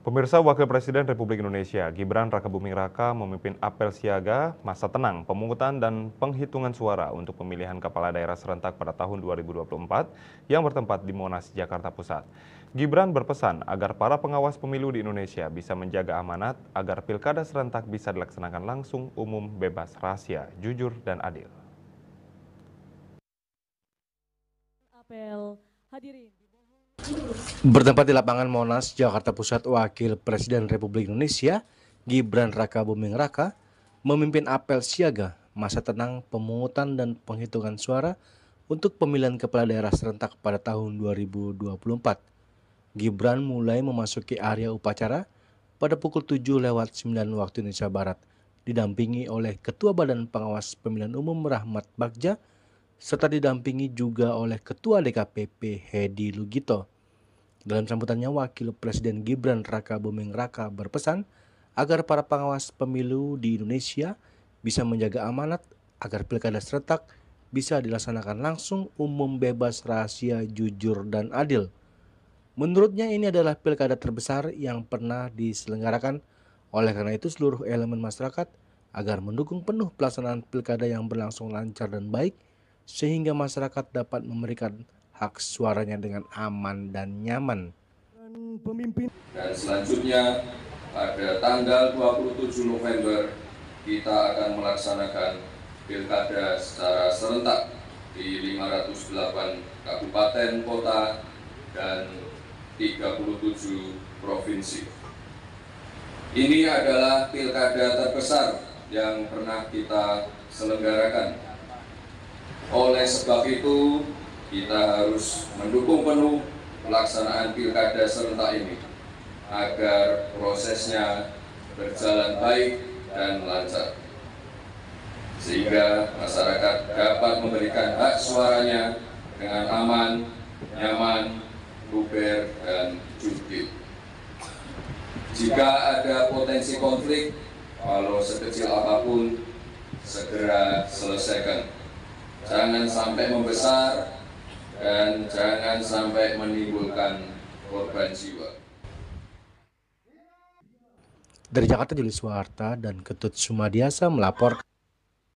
Pemirsa, Wakil Presiden Republik Indonesia Gibran Rakabuming Raka memimpin apel siaga masa tenang pemungutan dan penghitungan suara untuk pemilihan kepala daerah serentak pada tahun 2024 yang bertempat di Monas, Jakarta Pusat. Gibran berpesan agar para pengawas pemilu di Indonesia bisa menjaga amanat agar pilkada serentak bisa dilaksanakan langsung, umum, bebas, rahasia, jujur, dan adil. Apel hadirin. Bertempat di lapangan Monas, Jakarta Pusat, Wakil Presiden Republik Indonesia Gibran Rakabuming Raka memimpin apel siaga masa tenang pemungutan dan penghitungan suara untuk pemilihan kepala daerah serentak pada tahun 2024. Gibran mulai memasuki area upacara pada pukul 7:09 waktu Indonesia Barat, didampingi oleh Ketua Badan Pengawas Pemilihan Umum Rahmat Bagja, serta didampingi juga oleh Ketua DKPP Hedi Lugito. Dalam sambutannya, Wakil Presiden Gibran Rakabuming Raka berpesan agar para pengawas pemilu di Indonesia bisa menjaga amanat agar pilkada serentak bisa dilaksanakan langsung, umum, bebas, rahasia, jujur, dan adil. Menurutnya ini adalah pilkada terbesar yang pernah diselenggarakan. Oleh karena itu seluruh elemen masyarakat agar mendukung penuh pelaksanaan pilkada yang berlangsung lancar dan baik, sehingga masyarakat dapat memberikan hak suaranya dengan aman dan nyaman. Dan selanjutnya pada tanggal 27 November kita akan melaksanakan pilkada secara serentak di 508 kabupaten kota dan 37 provinsi. Ini adalah pilkada terbesar yang pernah kita selenggarakan. Oleh sebab itu, kita harus mendukung penuh pelaksanaan pilkada serentak ini agar prosesnya berjalan baik dan lancar, sehingga masyarakat dapat memberikan hak suaranya dengan aman, nyaman, luber, dan jujur. Jika ada potensi konflik, walau sekecil apapun, segera selesaikan. Jangan sampai membesar dan jangan sampai menimbulkan korban jiwa. Dari Jakarta, Juli Suharta dan Ketut Sumadiasa melaporkan.